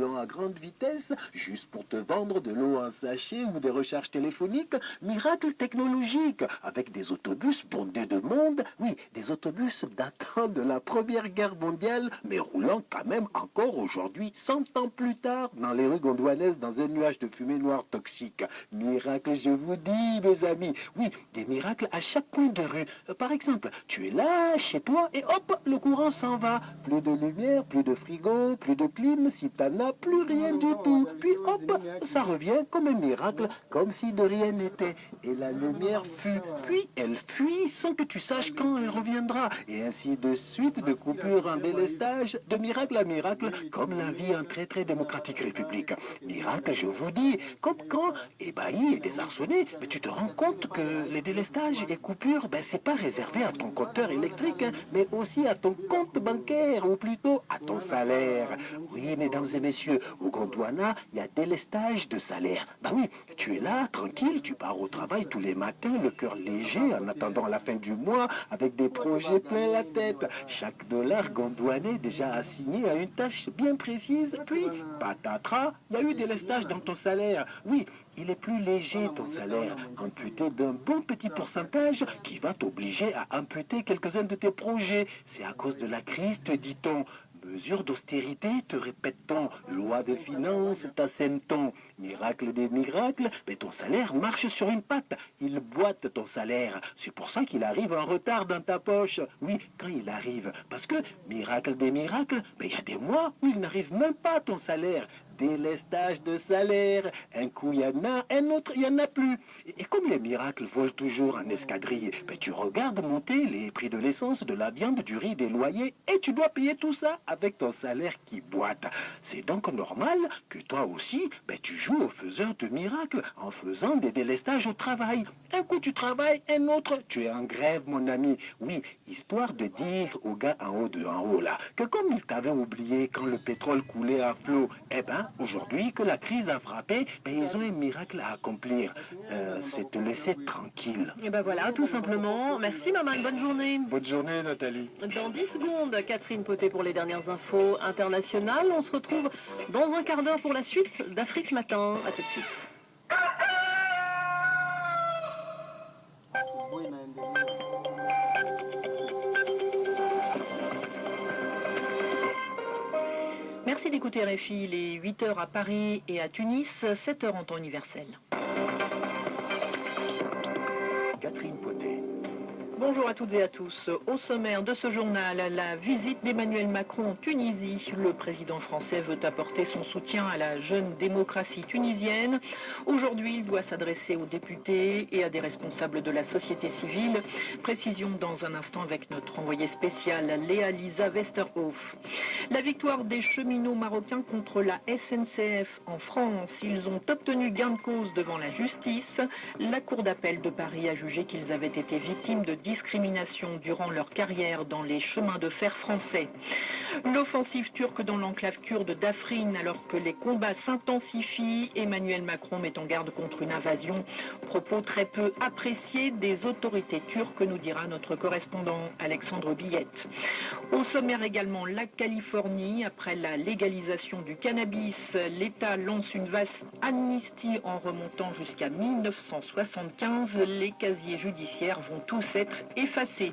blanc à grande vitesse, juste pour te vendre de l'eau en sachet ou des recharges téléphoniques. Miracle technologique, avec des autobus bondés de monde. Oui, des autobus datant de la Première Guerre mondiale, mais roulant quand même encore aujourd'hui, 100 ans plus tard, dans les rues gondouanaises, dans un nuage de fumée noire toxique. Miracle, je vous dis, mes amis. Oui, des miracles à chaque coin de rue. Par exemple, tu es là, chez toi, et hop, le courant s'en va. Plus de lumière, plus de frigo, plus de clim, si t'en as plus rien du tout. Puis hop, ça revient comme un miracle, comme si de rien n'était. Et la lumière fut, puis elle fuit sans que tu saches quand elle reviendra. Et ainsi de suite, de coupure en délestage, de miracle à miracle, comme la vie en très très démocratique république. Miracle, je vous dis, comme quand, ébahi et désarçonné, tu te rends compte que les délestages et coupures, c'est pas réservé à ton compteur électrique, mais aussi à ton compte bancaire, ou plutôt à ton salaire. Oui, mesdames et messieurs, au Gondwana, il y a délestage de salaire. Oui, tu es là, tranquille, tu pars au travail tous les matins, le cœur léger, en attendant la fin du mois, avec des projets plein la tête. Chaque dollar gondouanais déjà assigné à une tâche bien précise, puis, patatras, il y a eu délestage dans ton salaire. Oui, il est plus léger ton salaire, amputé d'un bon petit pourcentage qui va t'obliger à amputer quelques-uns de tes projets. C'est à cause de la crise, te dit-on. Mesure d'austérité, te répète-t-on. Loi des finances, t'assène-t-on. Miracle des miracles, mais ton salaire marche sur une patte. Il boite ton salaire. C'est pour ça qu'il arrive en retard dans ta poche. Oui, quand il arrive. Parce que, miracle des miracles, il y a des mois où il n'arrive même pas ton salaire. Délestage de salaire. Un coup, il y en a, un autre, il n'y en a plus. Et comme les miracles volent toujours en escadrille, tu regardes monter les prix de l'essence, de la viande, du riz, des loyers, et tu dois payer tout ça avec ton salaire qui boite. C'est donc normal que toi aussi, tu joues au faiseur de miracles en faisant des délestages au travail. Un coup tu travailles, un autre tu es en grève, mon ami. Oui, histoire de dire aux gars en haut là, que comme ils t'avaient oublié quand le pétrole coulait à flot, aujourd'hui que la crise a frappé, ils ont un miracle à accomplir. C'est te laisser tranquille. Et voilà, tout simplement. Merci maman, bonne journée. Bonne journée Nathalie. Dans 10 secondes, Catherine Poté pour les dernières infos internationales. On se retrouve dans un quart d'heure pour la suite d'Afrique Matin. A tout de suite. Merci d'écouter RFI, les 8h à Paris et à Tunis, 7h en temps universel. Catherine Poté. Bonjour à toutes et à tous. Au sommaire de ce journal, la visite d'Emmanuel Macron en Tunisie. Le président français veut apporter son soutien à la jeune démocratie tunisienne. Aujourd'hui, il doit s'adresser aux députés et à des responsables de la société civile. Précision dans un instant avec notre envoyée spéciale, Léa Lisa Westerhoff. La victoire des cheminots marocains contre la SNCF en France. Ils ont obtenu gain de cause devant la justice. La Cour d'appel de Paris a jugé qu'ils avaient été victimes de discrimination durant leur carrière dans les chemins de fer français. L'offensive turque dans l'enclave kurde d'Afrine alors que les combats s'intensifient. Emmanuel Macron met en garde contre une invasion. Propos très peu appréciés des autorités turques, nous dira notre correspondant Alexandre Billette. Au sommaire également, la Californie. Après la légalisation du cannabis, l'État lance une vaste amnistie en remontant jusqu'à 1975. Les casiers judiciaires vont tous être effacés.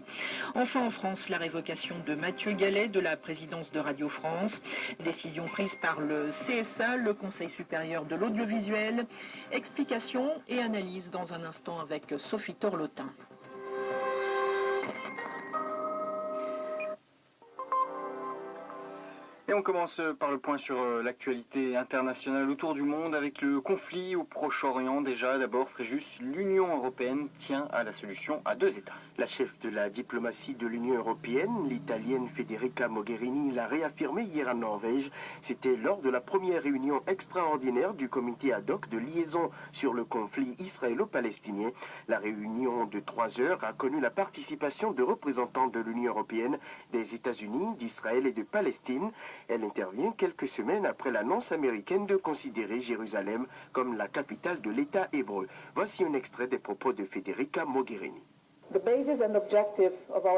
Enfin en France, la révocation de Mathieu Gallet de la présidence de Radio France. Décision prise par le CSA, le Conseil supérieur de l'audiovisuel. Explications et analyse dans un instant avec Sophie Torlotin. Et on commence par le point sur l'actualité internationale autour du monde avec le conflit au Proche-Orient. Déjà, d'abord, Fréjus, l'Union européenne tient à la solution à 2 États. La chef de la diplomatie de l'Union européenne, l'Italienne Federica Mogherini, l'a réaffirmé hier en Norvège. C'était lors de la première réunion extraordinaire du comité ad hoc de liaison sur le conflit israélo-palestinien. La réunion de 3 heures a connu la participation de représentants de l'Union européenne, des États-Unis, d'Israël et de Palestine. Elle intervient quelques semaines après l'annonce américaine de considérer Jérusalem comme la capitale de l'État hébreu. Voici un extrait des propos de Federica Mogherini.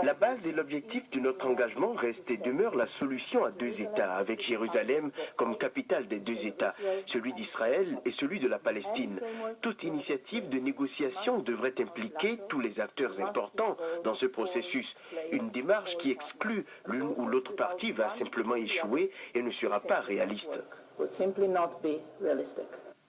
La base et l'objectif de notre engagement restent et demeurent la solution à deux États, avec Jérusalem comme capitale des deux États, celui d'Israël et celui de la Palestine. Toute initiative de négociation devrait impliquer tous les acteurs importants dans ce processus. Une démarche qui exclut l'une ou l'autre partie va simplement échouer et ne sera pas réaliste.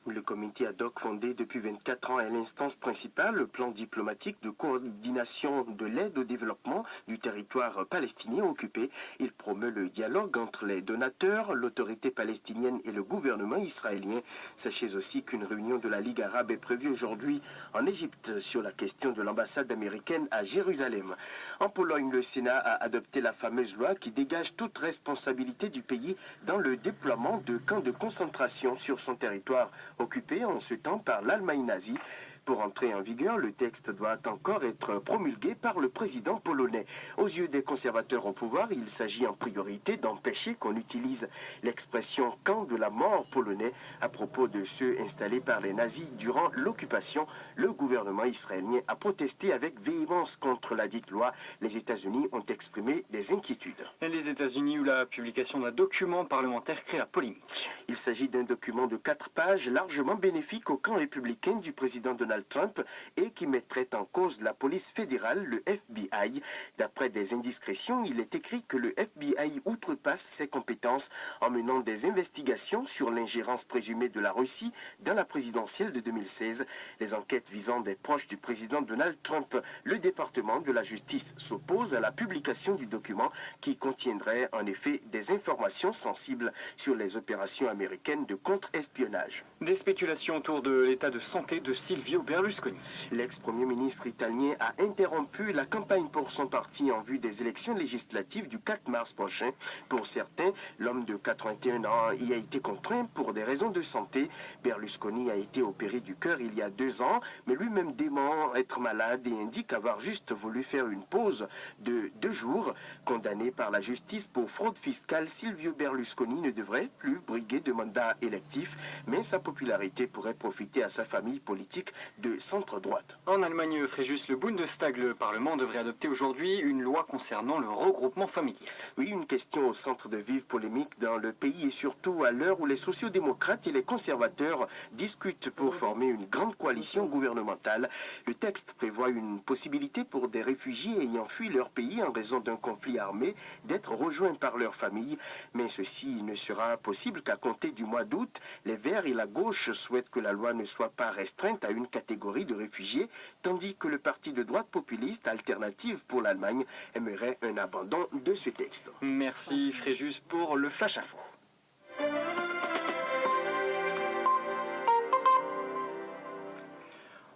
Le comité ad hoc fondé depuis 24 ans est l'instance principale, le plan diplomatique de coordination de l'aide au développement du territoire palestinien occupé. Il promeut le dialogue entre les donateurs, l'autorité palestinienne et le gouvernement israélien. Sachez aussi qu'une réunion de la Ligue arabe est prévue aujourd'hui en Égypte sur la question de l'ambassade américaine à Jérusalem. En Pologne, le Sénat a adopté la fameuse loi qui dégage toute responsabilité du pays dans le déploiement de camps de concentration sur son territoire occupé en ce temps par l'Allemagne nazie. Pour entrer en vigueur, le texte doit encore être promulgué par le président polonais. Aux yeux des conservateurs au pouvoir, il s'agit en priorité d'empêcher qu'on utilise l'expression « camp de la mort polonais » à propos de ceux installés par les nazis durant l'occupation. Le gouvernement israélien a protesté avec véhémence contre la dite loi. Les États-Unis ont exprimé des inquiétudes. Et les États-Unis où la publication d'un document parlementaire crée la polémique. Il s'agit d'un document de 4 pages largement bénéfique au camp républicain du président Donald Trump et qui mettrait en cause la police fédérale, le FBI. D'après des indiscrétions, il est écrit que le FBI outrepasse ses compétences en menant des investigations sur l'ingérence présumée de la Russie dans la présidentielle de 2016. Les enquêtes visant des proches du président Donald Trump, le département de la justice s'oppose à la publication du document qui contiendrait en effet des informations sensibles sur les opérations américaines de contre-espionnage. Des spéculations autour de l'état de santé de Silvio Berlusconi. L'ex-premier ministre italien a interrompu la campagne pour son parti en vue des élections législatives du 4 mars prochain. Pour certains, l'homme de 81 ans y a été contraint pour des raisons de santé. Berlusconi a été opéré du cœur il y a 2 ans, mais lui-même dément être malade et indique avoir juste voulu faire une pause de 2 jours. Condamné par la justice pour fraude fiscale, Silvio Berlusconi ne devrait plus briguer de mandat électif, mais sa popularité pourrait profiter à sa famille politique de centre-droite. En Allemagne, Fréjus, le Bundestag, le Parlement, devrait adopter aujourd'hui une loi concernant le regroupement familial. Oui, une question au centre de vives polémiques dans le pays et surtout à l'heure où les sociodémocrates et les conservateurs discutent pour former une grande coalition gouvernementale. Le texte prévoit une possibilité pour des réfugiés ayant fui leur pays en raison d'un conflit armé d'être rejoints par leur famille, mais ceci ne sera possible qu'à compter du mois d'août. Les Verts et la gauche souhaitent que la loi ne soit pas restreinte à une catégorie de réfugiés, tandis que le parti de droite populiste Alternative pour l'Allemagne aimerait un abandon de ce texte. Merci Fréjus pour le Flash Info.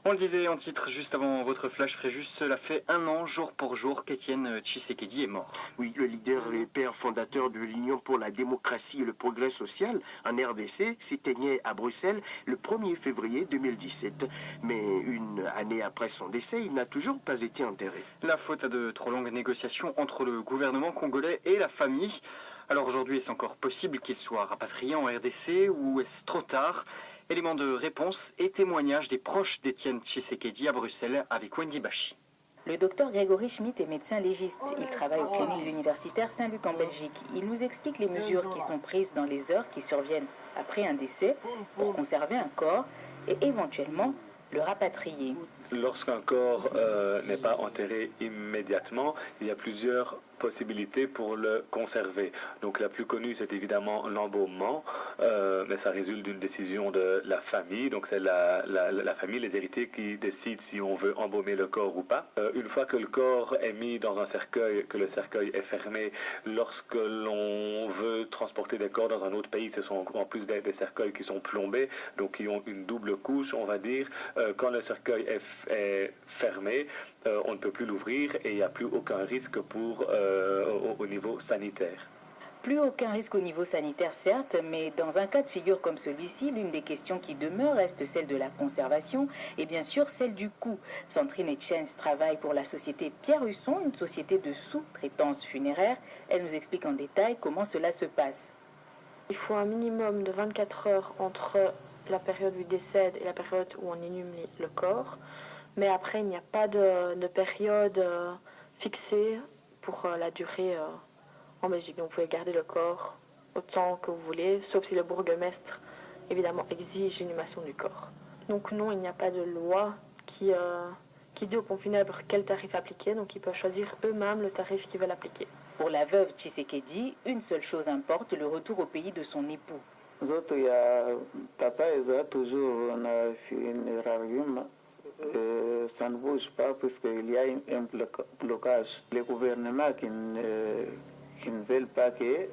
On le disait en titre juste avant votre flash, Fréjus, cela fait 1 an, jour pour jour, qu'Étienne Tshisekedi est mort. Oui, le leader et père fondateur de l'Union pour la démocratie et le progrès social en RDC s'éteignait à Bruxelles le 1er février 2017. Mais une année après son décès, il n'a toujours pas été enterré. La faute à de trop longues négociations entre le gouvernement congolais et la famille. Alors aujourd'hui, est-ce encore possible qu'il soit rapatrié en RDC ou est-ce trop tard ? Éléments de réponse et témoignages des proches d'Étienne Tshisekedi à Bruxelles avec Wendy Bachi. Le docteur Grégory Schmitt est médecin légiste. Il travaille aux cliniques universitaires Saint-Luc en Belgique. Il nous explique les mesures qui sont prises dans les heures qui surviennent après un décès pour conserver un corps et éventuellement le rapatrier. Lorsqu'un corps n'est pas enterré immédiatement, il y a plusieurs possibilités pour le conserver. Donc la plus connue, c'est évidemment l'embaumement, mais ça résulte d'une décision de la famille. Donc c'est la famille, les héritiers qui décident si on veut embaumer le corps ou pas. Une fois que le corps est mis dans un cercueil, que le cercueil est fermé, lorsque l'on veut transporter des corps dans un autre pays, ce sont en plus des cercueils qui sont plombés, donc qui ont une double couche, on va dire. Quand le cercueil est fermé, on ne peut plus l'ouvrir et il n'y a plus aucun risque au niveau sanitaire. Plus aucun risque au niveau sanitaire, certes, mais dans un cas de figure comme celui-ci, l'une des questions qui demeure reste celle de la conservation et bien sûr celle du coût. Sandrine Etchens travaille pour la société Pierre Husson, une société de sous-traitance funéraire. Elle nous explique en détail comment cela se passe. Il faut un minimum de 24 heures entre la période du décès et la période où on inhume le corps. Mais après, il n'y a pas de période fixée pour la durée en Belgique. Donc vous pouvez garder le corps autant que vous voulez, sauf si le bourgmestre, évidemment, exige l'inhumation du corps. Donc non, il n'y a pas de loi qui dit aux pompes funèbres quel tarif appliquer, donc ils peuvent choisir eux-mêmes le tarif qu'ils veulent appliquer. Pour la veuve Tshisekedi, une seule chose importe, le retour au pays de son époux. Nous autres, il y a papa, il a toujours on a fait une rarium. Ça ne bouge pas puisqu'il y a un blocage. Les gouvernements qui ne veulent pas que...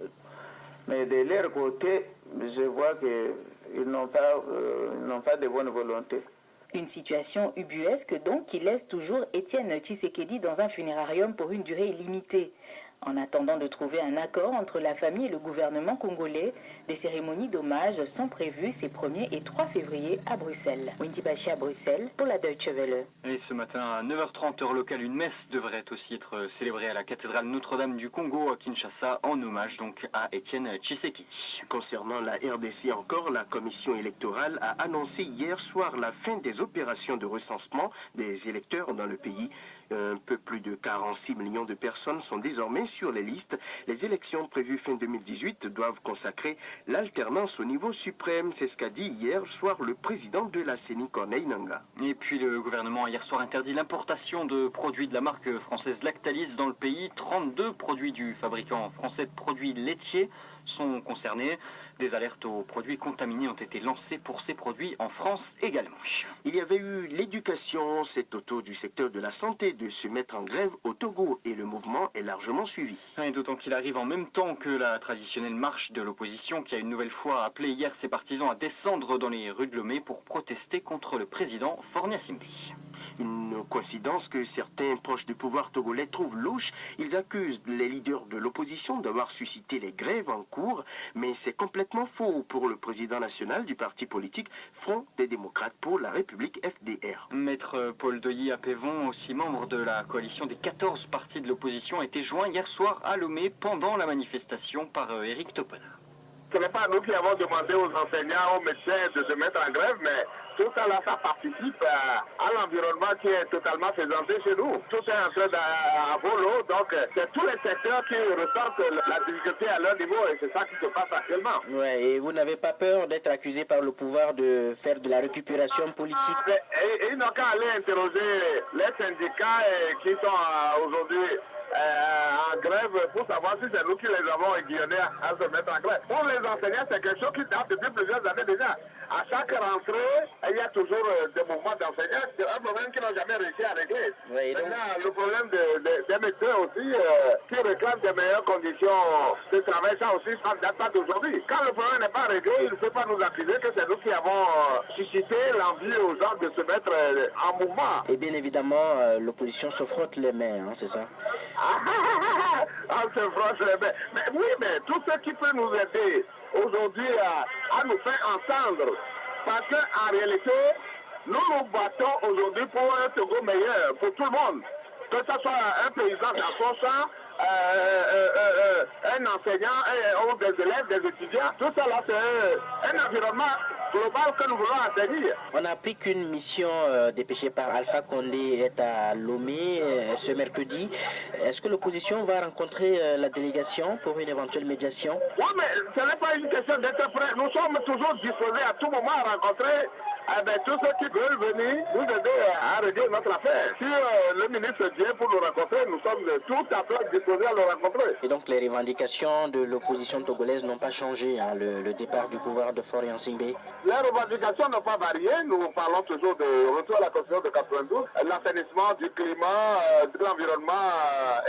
Mais de leur côté, je vois qu'ils n'ont pas de bonne volonté. Une situation ubuesque donc qui laisse toujours Étienne Tshisekedi dans un funérarium pour une durée limitée. En attendant de trouver un accord entre la famille et le gouvernement congolais, des cérémonies d'hommage sont prévues ces 1er et 3 février à Bruxelles. Wendy Bachi à Bruxelles pour la Deutsche Welle. Et ce matin à 9h30 heure locale, une messe devrait aussi être célébrée à la cathédrale Notre-Dame du Congo à Kinshasa en hommage donc à Étienne Tshisekedi. Concernant la RDC encore, la commission électorale a annoncé hier soir la fin des opérations de recensement des électeurs dans le pays. Un peu plus de 46 millions de personnes sont désormais sur les listes. Les élections prévues fin 2018 doivent consacrer l'alternance au niveau suprême. C'est ce qu'a dit hier soir le président de la CENI, Corneille Nangaa. Et puis le gouvernement a hier soir interdit l'importation de produits de la marque française Lactalis dans le pays. 32 produits du fabricant français de produits laitiers sont concernés. Des alertes aux produits contaminés ont été lancées pour ces produits en France également. Il y avait eu l'éducation, c'est au tour du secteur de la santé de se mettre en grève au Togo et le mouvement est largement suivi. Et d'autant qu'il arrive en même temps que la traditionnelle marche de l'opposition qui a une nouvelle fois appelé hier ses partisans à descendre dans les rues de Lomé pour protester contre le président Faure Gnassingbe. Une coïncidence que certains proches du pouvoir togolais trouvent louche. Ils accusent les leaders de l'opposition d'avoir suscité les grèves en cours, mais c'est complètement faux pour le président national du parti politique Front des démocrates pour la République FDR. Maître Paul Doyi-Apévon, aussi membre de la coalition des 14 partis de l'opposition, a été joint hier soir à Lomé pendant la manifestation par Éric Topana. Ce n'est pas nous qui avons demandé aux enseignants, aux médecins de se mettre en grève, mais tout ça là, ça participe à l'environnement qui est totalement faisanté chez nous. Tout est en train d'avoir l'eau, donc c'est tous les secteurs qui ressentent la difficulté à leur niveau et c'est ça qui se passe actuellement. Ouais, et vous n'avez pas peur d'être accusé par le pouvoir de faire de la récupération politique? Et ils n'ont qu'à aller interroger les syndicats qui sont aujourd'hui en grève pour savoir si c'est nous qui les avons aiguillonnés à se mettre en grève. Pour les enseignants, c'est quelque chose qui date depuis plusieurs années déjà. À chaque rentrée, il y a toujours des mouvements d'enseignants. C'est un problème qu'ils n'ont jamais réussi à régler. Oui, donc... Le problème des médecins aussi, qui réclament des meilleures conditions de travail, ça aussi, ça ne date pas d'aujourd'hui. Quand le problème n'est pas réglé, il ne faut pas nous accuser que c'est nous qui avons suscité l'envie aux gens de se mettre en mouvement. Et bien évidemment, l'opposition se frotte les mains, hein, c'est ça? On se frotte les mains. Mais oui, mais tout ce qui peut nous aider aujourd'hui à nous faire entendre. Parce qu'en réalité, nous nous battons aujourd'hui pour un Togo meilleur, pour tout le monde. Que ce soit un paysan dans son champ, un enseignant, ou des élèves, des étudiants. Tout ça là, c'est un environnement global que nous voulons atteindre. On a appris qu'une mission dépêchée par Alpha Condé est à Lomé ce mercredi. Est-ce que l'opposition va rencontrer la délégation pour une éventuelle médiation? Oui, mais ce n'est pas une question d'être prêt. Nous sommes toujours disposés à tout moment à rencontrer tous ceux qui veulent venir nous aider à régler notre affaire. Si le ministre vient pour nous rencontrer, nous sommes tout à fait disposés à le rencontrer. Et donc les revendications de l'opposition togolaise n'ont pas changé, hein, le départ du pouvoir de Faure Gnassingbe? Les revendications n'ont pas varié. Nous parlons toujours de retour à la Constitution de 92, l'assainissement du climat, de l'environnement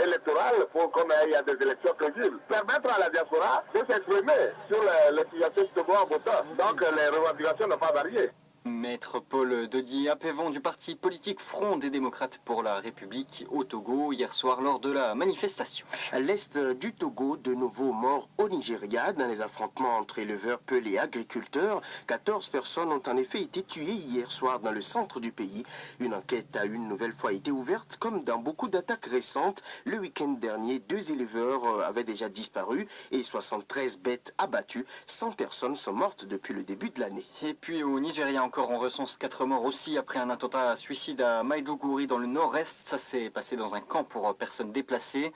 électoral pour qu'on ait des élections crédibles. Permettre à la diaspora de s'exprimer sur les situations de Togo en votant. Donc les revendications n'ont pas varié. Maître Paul Doyi-Apévon du parti politique Front des démocrates pour la République au Togo hier soir lors de la manifestation. À l'est du Togo, de nouveaux morts au Nigeria dans les affrontements entre éleveurs, peuls et agriculteurs. 14 personnes ont en effet été tuées hier soir dans le centre du pays. Une enquête a une nouvelle fois été ouverte comme dans beaucoup d'attaques récentes. Le week-end dernier, 2 éleveurs avaient déjà disparu et 73 bêtes abattues. 100 personnes sont mortes depuis le début de l'année. Et puis au Nigeria encore, encore, on recense 4 morts aussi après un attentat suicide à Maïdougouri dans le nord-est. Ça s'est passé dans un camp pour personnes déplacées.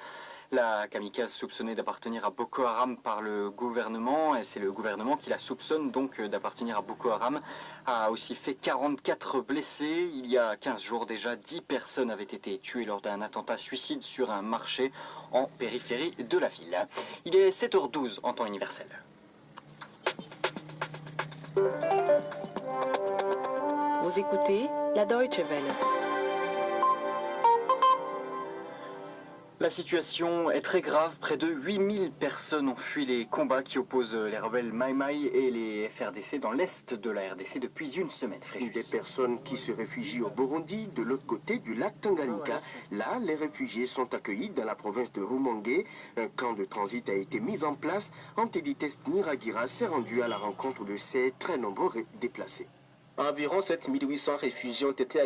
La kamikaze soupçonnée d'appartenir à Boko Haram par le gouvernement, et c'est le gouvernement qui la soupçonne donc d'appartenir à Boko Haram, a aussi fait 44 blessés. Il y a 15 jours déjà, 10 personnes avaient été tuées lors d'un attentat suicide sur un marché en périphérie de la ville. Il est 7h12 en temps universel. Vous écoutez la Deutsche Welle. La situation est très grave. Près de 8000 personnes ont fui les combats qui opposent les rebelles Mai Mai et les FRDC dans l'est de la RDC depuis une semaine. Fréjus. Des personnes qui se réfugient au Burundi, de l'autre côté du lac Tanganyika. Là, les réfugiés sont accueillis dans la province de Rumongue. Un camp de transit a été mis en place. Antedites Niragira s'est rendu à la rencontre de ces très nombreux déplacés. Environ 7800 réfugiés ont été